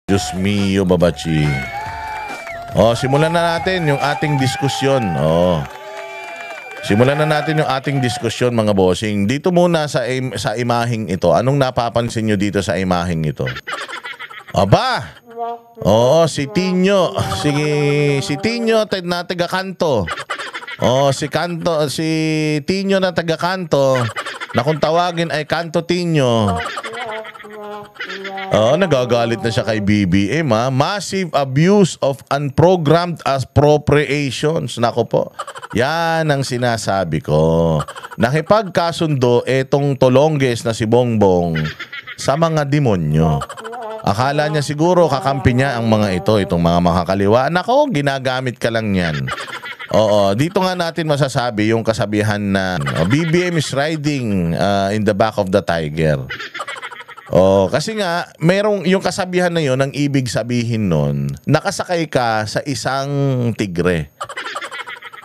Diyos mio, babachi. Simulan na natin yung ating diskusyon. Simulan na natin yung ating diskusyon, mga bossing. Dito muna sa imaheng ito. Anong napapansin nyo dito sa imaheng ito? Aba! Si Tinyo. Si Tinyo na taga-kanto. Si Tinyo na taga-kanto, na kung tawagin ay Kanto Tinyo. Nagagalit na siya kay BBM, ha? Massive abuse of unprogrammed appropriations. Nako po. Yan ang sinasabi ko. Nakipagkasundo etong Tolongges na si Bongbong sa mga demonyo. Akala niya siguro kakampi niya ang mga ito, itong mga makakaliwa. Nako, ginagamit ka lang yan. Dito nga natin masasabi yung kasabihan na BBM is riding in the back of the tiger. Kasi nga, merong yung kasabihan na yon, ang ibig sabihin nun, nakasakay ka sa isang tigre.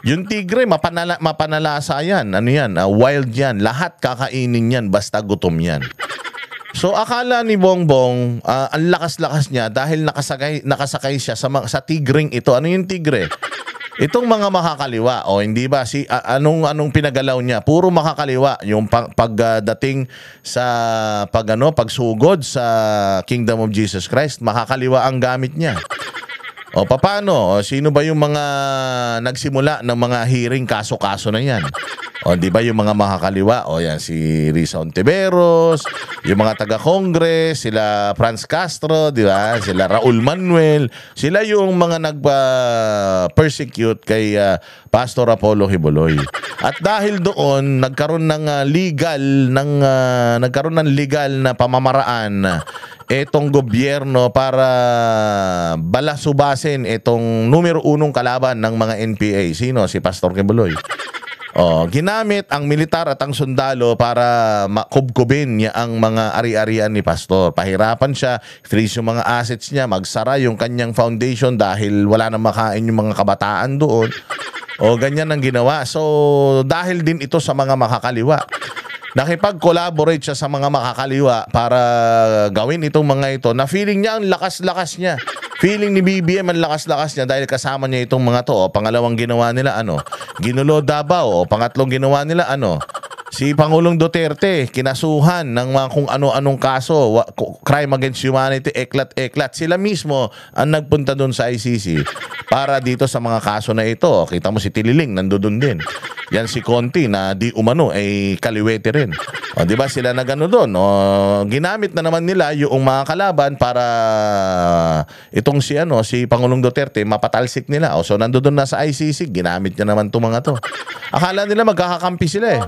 Yung tigre, mapanalasa yan. Ano yan? Wild yan. Lahat kakainin yan, basta gutom yan. So, akala ni Bongbong, ang lakas-lakas niya dahil nakasakay siya sa tigring ito. Ano yung tigre? Itong mga makakaliwa, hindi ba? Anong pinagalaw niya? Puro makakaliwa. Yung pagdating sa pagsugod sa Kingdom of Jesus Christ, makakaliwa ang gamit niya. Paano? Sino ba yung mga nagsimula ng mga hearing kaso-kaso na yan? Di ba yung mga makakaliwa? Yan si Risa Ontiveros, yung mga taga-Congress, sila Franz Castro, di ba? Sila Raul Manuel, sila yung mga nagpa-persecute kay Pastor Apollo Kibuloy. At dahil doon nagkaroon ng legal na pamamaraan etong gobyerno para balasubasin etong numero 1 kalaban ng mga NPA. Sino? Si Pastor Kibuloy. Ginamit ang militar at ang sundalo para makubkubin niya ang mga ari-arian ni Pastor. Pahirapan siya, freeze yung mga assets niya, magsara yung kanyang foundation dahil wala na makain yung mga kabataan doon. Ganyan ang ginawa. So, dahil din ito sa mga makakaliwa. Nakipag-collaborate siya sa mga makakaliwa para gawin itong mga ito na feeling niya ang lakas-lakas niya. Feeling ni BBM ang lakas-lakas niya dahil kasama niya itong mga to. Pangalawang ginawa nila Ginulo Davao. Pangatlong ginawa nila si Pangulong Duterte, kinasuhan ng mga kung ano-anong kaso, crime against humanity, eklat-eklat. Sila mismo ang nagpunta doon sa ICC para dito sa mga kaso na ito. Kita mo si Tililing, nandoon din. Yan si Conti na di umano ay kaliwete rin. Di ba sila nagano doon? Ginamit na naman nila yung mga kalaban para itong si Pangulong Duterte mapatalsik nila. So nandoon na sa ICC, ginamit niya naman itong mga to. Akala nila magkakakampi sila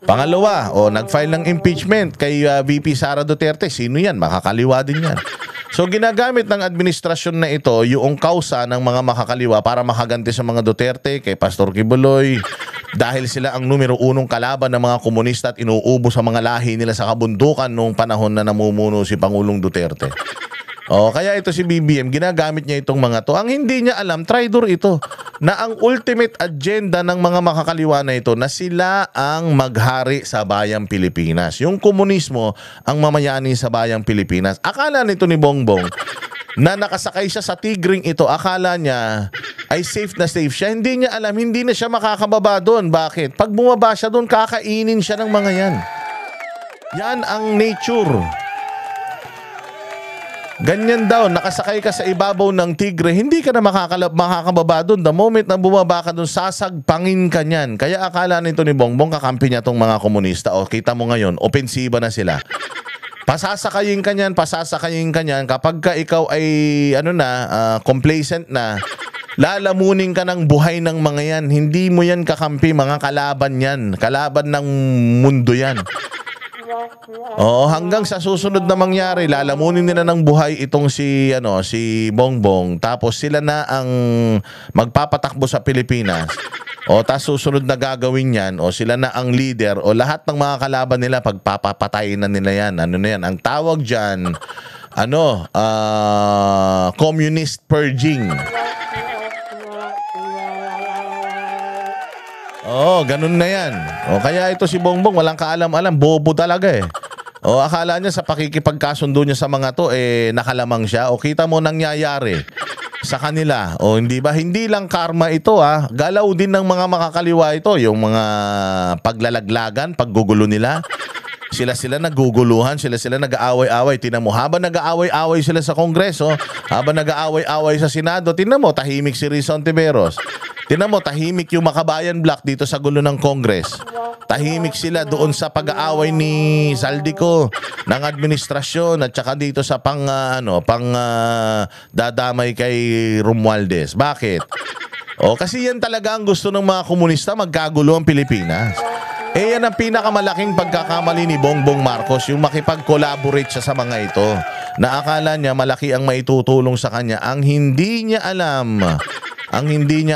Pangalawa, nag-file ng impeachment kay VP Sara Duterte. Sino yan? Makakaliwa din yan. So ginagamit ng administrasyon na ito yung kausa ng mga makakaliwa para makaganti sa mga Duterte, kay Pastor Kibuloy, dahil sila ang numero 1 kalaban ng mga komunista at inuubo sa mga lahi nila sa kabundukan noong panahon na namumuno si Pangulong Duterte. Kaya ito si BBM, ginagamit niya itong mga to. Ang hindi niya alam, traitor ito, na ang ultimate agenda ng mga makakaliwa na ito na sila ang maghari sa bayang Pilipinas. Yung komunismo ang mamayani sa bayang Pilipinas. Akala nito ni Bongbong na nakasakay siya sa tigring ito, akala niya ay safe na safe siya. Hindi niya alam, hindi na siya makakababa doon. Bakit? Pag bumaba siya doon, kakainin siya ng mga yan. Yan ang nature. Ganyan daw, nakasakay ka sa ibabaw ng tigre, hindi ka na makakababa doon. The moment na bumaba ka doon, sasagpangin ka niyan. Kaya akala nito ni Bongbong, kakampi niya itong mga komunista. Kita mo ngayon, opensiba na sila. Pasasakayin ka niyan. Kapag ka ikaw ay complacent na, lalamunin ka ng buhay ng mga yan. Hindi mo yan kakampi, mga kalaban yan. Kalaban ng mundo yan. Hanggang sa susunod na mangyari, lalamunin nila ng buhay itong si Bongbong, tapos sila na ang magpapatakbo sa Pilipinas. Tas susunod na gagawin yan, sila na ang leader, lahat ng mga kalaban nila pagpapatayin na nila yan. Ang tawag dyan, communist purging. Ganun na yan. Kaya ito si Bongbong, walang kaalam-alam, bobo talaga O akala niya sa pakikipagkasundo niya sa mga to, nakalamang siya. O kita mo nangyayari sa kanila. O hindi ba? Hindi lang karma ito Galaw din ng mga makakaliwa ito. Yung mga paglalaglagan, paggugulo nila. Sila naguguluhan, sila nag-aaway-away. Tinan mo, habang nag-aaway-away sila sa Kongreso, habang nag-aaway-away sa Senado, tinan mo, tahimik si Rizal Ontiveros. Tinan mo, tahimik yung Makabayan Block dito sa gulo ng Congress. Tahimik sila doon sa pag-aaway ni Zaldico ng administrasyon at saka dito sa dadamay kay Romualdez. Bakit? Kasi yan talaga ang gusto ng mga komunista, magkagulo ang Pilipinas. Yan ang pinakamalaking pagkakamali ni Bongbong Marcos, yung makipag-collaborate siya sa mga ito. Na akala niya malaki ang maitutulong sa kanya. Ang hindi niya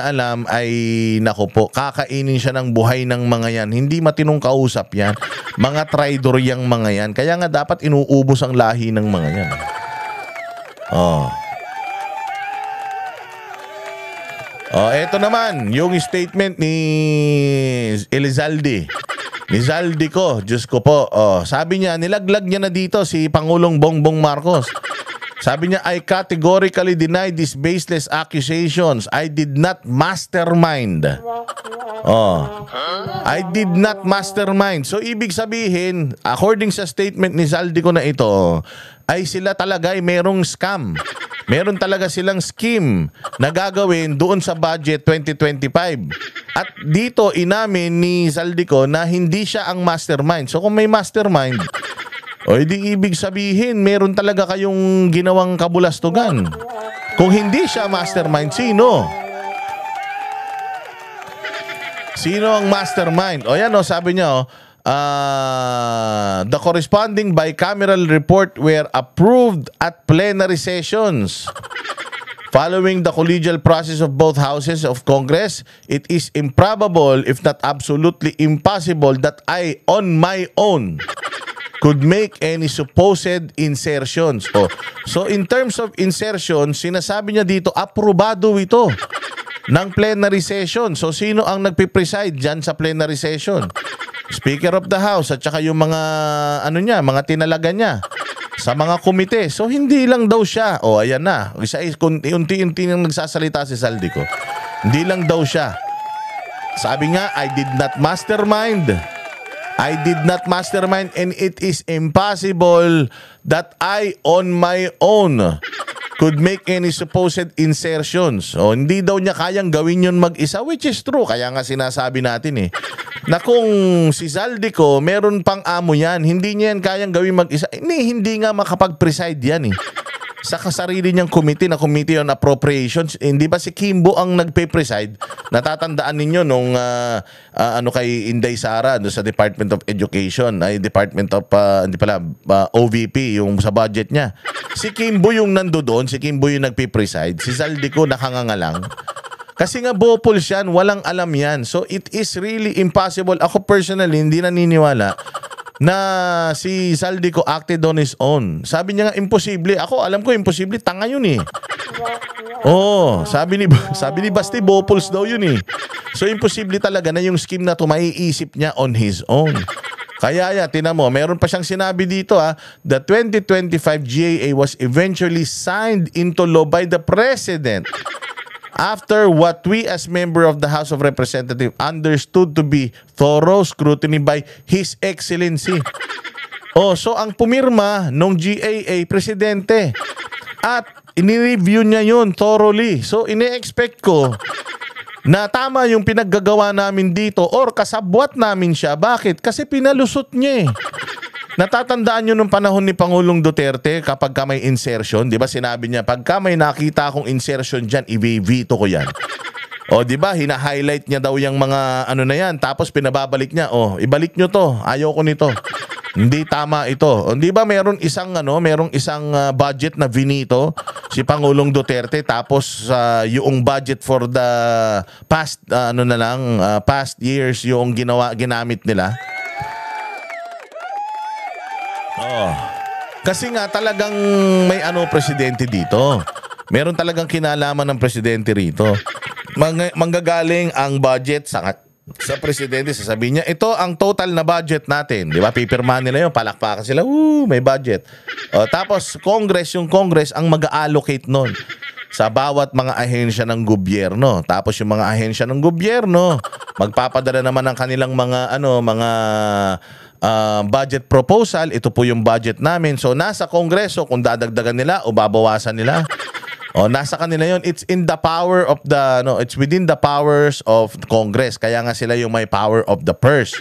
alam ay, nako po, kakainin siya ng buhay ng mga yan. Hindi matinong kausap yan. Mga traidor yang mga yan. Kaya nga dapat inuubos ang lahi ng mga yan. Eto naman, yung statement ni Elizalde. Ni Zaldico, Diyos ko po. Sabi niya, nilaglag niya na dito si Pangulong Bongbong Marcos. Sabi niya, I categorically deny these baseless accusations. I did not mastermind. I did not mastermind. So, ibig sabihin, according sa statement ni Zaldico na ito, ay sila talaga ay merong scam. Meron talaga silang scheme na gagawin doon sa budget 2025. At dito, inamin ni Zaldico na hindi siya ang mastermind. So, kung may mastermind, di ibig sabihin, meron talaga kayong ginawang kabulastugan. Kung hindi siya mastermind, sino? Sino ang mastermind? Yan sabi niya, the corresponding bicameral report were approved at plenary sessions. Following the collegial process of both houses of Congress, it is improbable, if not absolutely impossible, that I, on my own, could make any supposed insertions. So in terms of insertion, sinasabi niya dito, aprobado ito ng plenary session. So sino ang nagpipreside dyan sa plenary session? Speaker of the House at saka yung mga mga tinalaga niya sa mga komite. So hindi lang daw siya. Ayan na. Unti-unti nang nagsasalita si Zaldico. Hindi lang daw siya. Sabi nga, I did not mastermind. I did not mastermind and it is impossible that I on my own could make any supposed insertions. Hindi daw niya kayang gawin yun mag-isa, which is true. Kaya nga sinasabi natin na kung si Zaldico, meron pang amo yan, hindi niya yan kayang gawin mag-isa. Hindi nga makapag-preside yan sa kasarili niyang committee na Committee on Appropriations. Hindi ba si Kimbo ang nagpe-preside? Natatandaan ninyo nung kay Inday Sara sa Department of Education, ay Department of OVP yung sa budget niya. Si Kimbo yung nandoon, si Kimbo yung nagpe-preside. Si Zaldico nakanganga lang. Kasi nga bopols yan, walang alam yan. So it is really impossible. Ako personally, hindi naniniwala na si Zaldico acted on his own. Sabi niya nga, imposible. Ako, alam ko, imposible. Tanga yun sabi ni Basti, bopols daw yun So imposible talaga na yung scheme na to maiisip niya on his own. Kaya tinan mo, meron pa siyang sinabi dito the 2025 GAA was eventually signed into law by the President after what we as member of the House of Representatives understood to be thorough scrutiny by His Excellency. So ang pumirma nung GAA, Presidente. At inireview niya yun thoroughly. So ine-expect ko na tama yung pinaggagawa namin dito or kasabwat namin siya. Bakit? Kasi pinalusot niya Natatandaan nyo nung panahon ni Pangulong Duterte kapag ka may insertion, di ba sinabi niya, pagka may nakita akong insertion dyan, i-veto ko yan. Di ba, hina-highlight niya daw yung mga na yan, tapos pinababalik niya, ibalik nyo to, ayoko nito. Hindi tama ito. Di ba merong isang budget na vinito si Pangulong Duterte, tapos yung budget for the past past years yung ginamit nila. Kasi nga talagang may presidente dito. Meron talagang kinalaman ng presidente rito. Manggagaling ang budget sa sa presidente, sasabihin niya, ito ang total na budget natin. Di ba? Pipirmahan nila yun, palakpakan sila, may budget. O, tapos, yung Congress ang mag-allocate nun sa bawat mga ahensya ng gobyerno. Tapos yung mga ahensya ng gobyerno, magpapadala naman ng kanilang mga budget proposal. Ito po yung budget namin. So, nasa Kongreso kung dadagdagan nila o babawasan nila. O, nasa kanila yon. It's in the power of it's within the powers of Congress. Kaya nga sila yung may power of the purse.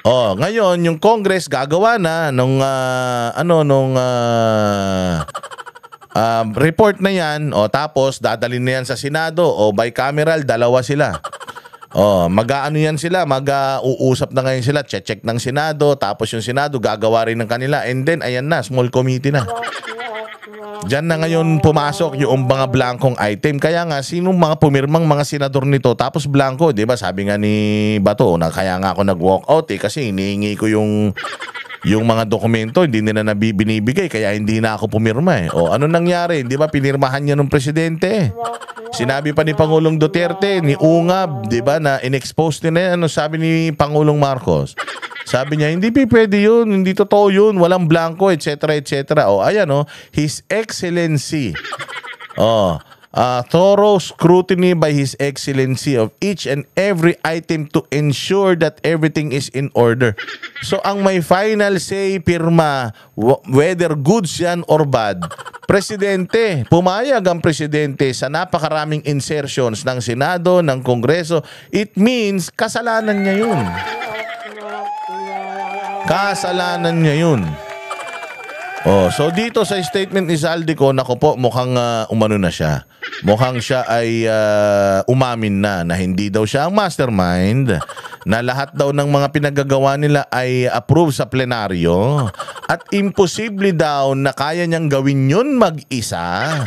O, ngayon yung Congress gagawa na report na yan. O, tapos dadalhin na yan sa Senado o bicameral, dalawa sila. Oh, mag-aano yan sila, mag-uusap na ngayon sila, check ng Senado, tapos yung Senado gagawa rin ng kanila, and then ayan na, small committee na. Diyan na ngayon pumasok yung mga blankong item. Kaya nga, sinong mga pumirmang mga senador nito, tapos blanco, di ba? Sabi nga ni Bato, kaya nga ako nag-walk out kasi hinihingi ko yung mga dokumento, hindi nila binibigay, kaya hindi na ako pumirma eh. O, ano nangyari? Di ba pinirmahan niya ng presidente? Sinabi pa ni Pangulong Duterte, ni Ungab, di ba, na in-expose nila yan. Ano sabi ni Pangulong Marcos? Sabi niya, hindi pwede yun, hindi totoo yun, walang blanco, etc. etc. O, ayan o, His Excellency. Thorough scrutiny by His Excellency of each and every item to ensure that everything is in order. So, ang may final say, pirma, whether goods yan or bad, presidente. Pumayag ang presidente sa napakaraming insertions ng Senado, ng Kongreso. It means, kasalanan niya yun. Kasalanan niya yun. So dito sa statement ni Zaldico, nako po, mukhang umano na siya. Mukhang siya ay umamin na hindi daw siya ang mastermind, na lahat daw ng mga pinagagawa nila ay approve sa plenaryo, at imposible daw na kaya niyang gawin yun mag-isa.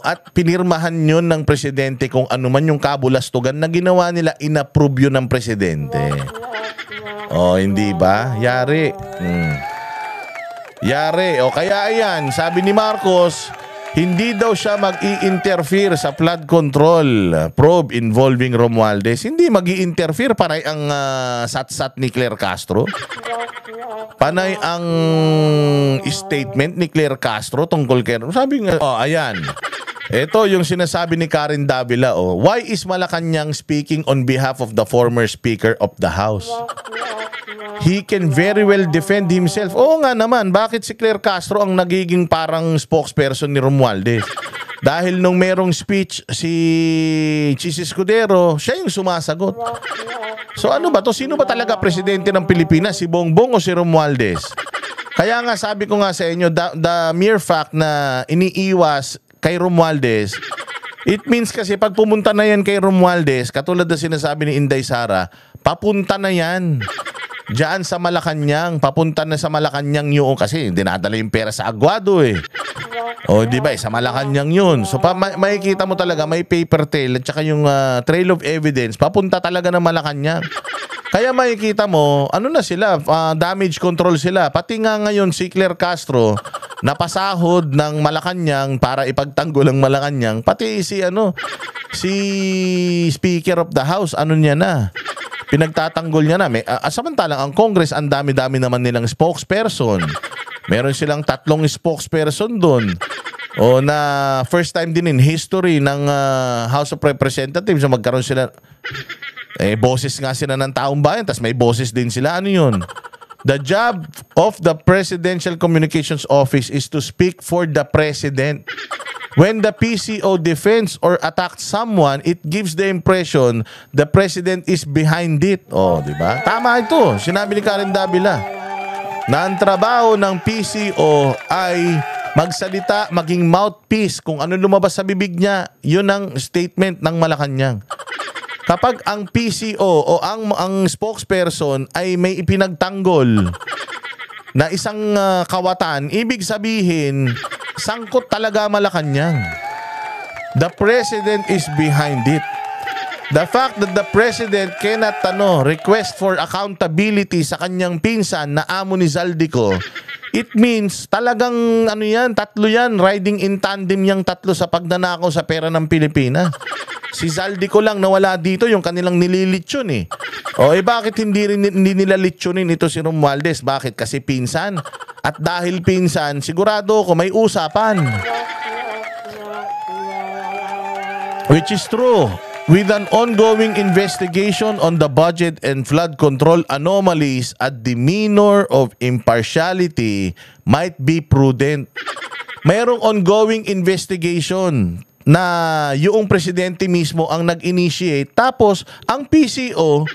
At pinirmahan yun ng presidente, kung ano man yung kabulastugan na ginawa nila, inapprove yun ng presidente. Hindi ba? Yari. Yari. Kaya ayan, sabi ni Marcos, hindi daw siya mag-i-interfere sa flood control probe involving Romualdez. Hindi mag-i-interfere, panay ang sat-sat ni Claire Castro. Panay ang statement ni Claire Castro tungkol kay... Sabi nga, ayan. Ito yung sinasabi ni Karen Davila. Why is Malacanang speaking on behalf of the former Speaker of the House? He can very well defend himself. Oo nga naman, bakit si Claire Castro ang nagiging parang spokesperson ni Romualdez? Dahil nung merong speech si Chis Escudero, siya yung sumasagot. So ano ba to? Sino ba talaga presidente ng Pilipinas? Si Bongbong o si Romualdez? Kaya nga sabi ko nga sa inyo, the mere fact na iniiwas kay Romualdez, it means kasi pag pumunta na yan kay Romualdez, katulad na sinasabi ni Inday Sara, papunta na yan. Diyan sa Malacanang, papunta na sa Malacanang yun kasi dinadala yung pera sa Aguado eh. Di ba? Sa Malacanang yun. So makikita mo talaga may paper trail at saka yung trail of evidence, papunta talaga ng Malacanang. Kaya makikita mo, ano na sila, damage control sila. Pati nga ngayon si Claire Castro, napasahod ng Malacanang para ipagtanggol ang Malacanang. Pati si Speaker of the House, niya na. Pinagtatanggol niya na. Samantalang ang Congress, ang dami-dami naman nilang spokesperson. Meron silang 3 spokesperson doon. Na first time din in history ng House of Representatives na magkaroon sila. Boses nga sila ng taong bayan, tas may boses din sila. Ano yun? The job of the Presidential Communications Office is to speak for the President. When the PCO defends or attacks someone, it gives the impression the President is behind it. Di ba? Tama ito. Sinabi ni Karen Davila na ang trabaho ng PCO ay magsalita, maging mouthpiece. Kung ano lumabas sa bibig niya, yun ang statement ng Malacanang. Kapag ang PCO o ang spokesperson ay may ipinagtanggol na isang kawatan, ibig sabihin, sangkot talaga Malacanang. The President is behind it. The fact that the President cannot request for accountability sa kanyang pinsan na amo ni Zaldico, it means talagang 3 yan, riding in tandem yang 3 sa pagnanakaw sa pera ng Pilipinas. Si Zaldico lang nawala dito, yung kanilang nililitsyon eh. O bakit hindi nila litsyonin ito si Romualdez? Bakit? Kasi pinsan. At dahil pinsan, sigurado ko may usapan. Which is true. With an ongoing investigation on the budget and flood control anomalies, a demeanor of impartiality might be prudent. Mayroong ongoing investigation na yung presidente mismo ang nag-initiate, tapos ang PCO,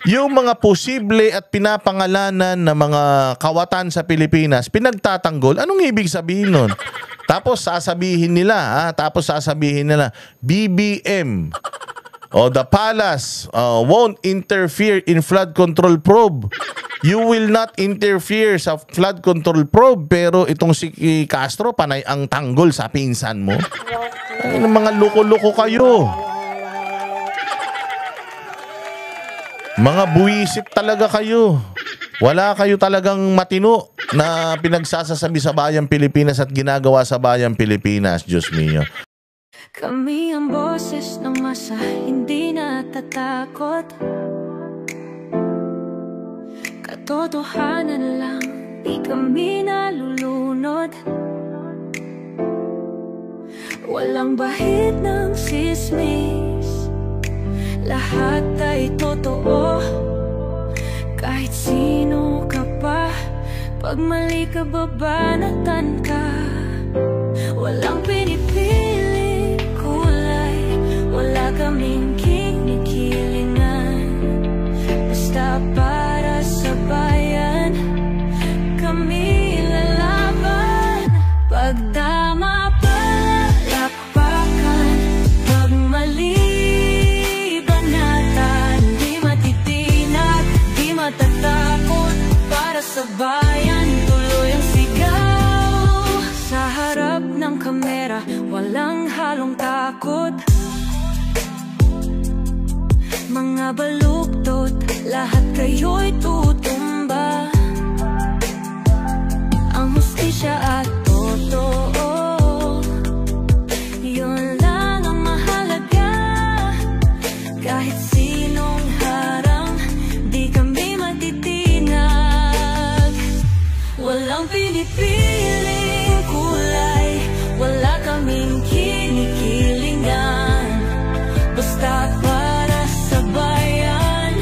yung mga posible at pinapangalanan na mga kawatan sa Pilipinas, pinagtatanggol. Anong ibig sabihin nun? Tapos sasabihin nila, BBM o the palace won't interfere in flood control probe. You will not interfere sa flood control probe, pero itong si Castro panay ang tanggol sa pinsan mo. Ay, mga loko-loko kayo. Mga buwisit talaga kayo. Wala kayo talagang matino na pinagsasasabi sa bayang Pilipinas at ginagawa sa bayang Pilipinas, Diyos mio. Kami ang boses ng masa, hindi natatakot. Katotohanan lang, di kami nalulunod. Walang bahid ng sismis, lahat ay totoo. Kahit sino ka pa, pag mali ka babanatan ka. Walang pinipiling kulay, wala kaming kinikilingan. Basta para sa bayan, kami lalaban. Pagdama palakpakan, pag mali banatan. Di matitinag, di matatakot, para sa bayan tuloy ang sigaw. Sa harap ng kamera, walang halong takot. Mga baluktot, lahat kayo'y tutumba. Ang hustisya at totoo, yun lang ang mahalaga. Kahit sinong harang, di kami matitinag. Walang pinipiling kulay, wala kaming kinikilingan. Basta para sa bayan,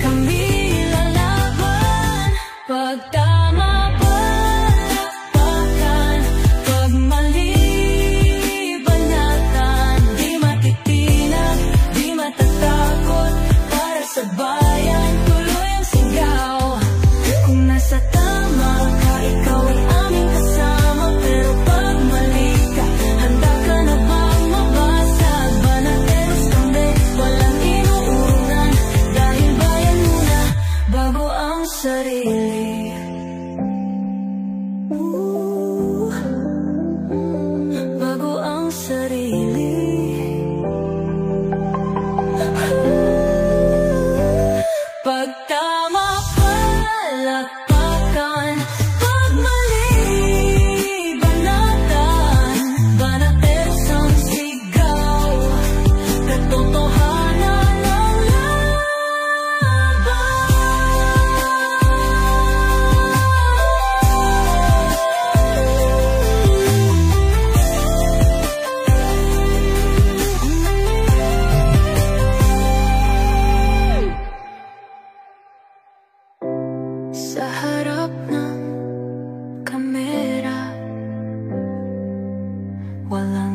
kami lalaban. Pag tama palakpakan, pag mali banatan. Di matitinag, di matatakot, para sa bayan tuloy ang sigaw. Kung nasa tama ka, ikaw ay aming kasama. Pero pag mali ka, handa ka na bang mabasag? Banateros kami, walang inuurungan. Dahil bayan muna, bago ang sarili. Bago ang sarili. Pag tama palakpakan, pag mali banatan. Banateros ang sigaw, katotohanan ang laban. Sa harap ng kamera, walang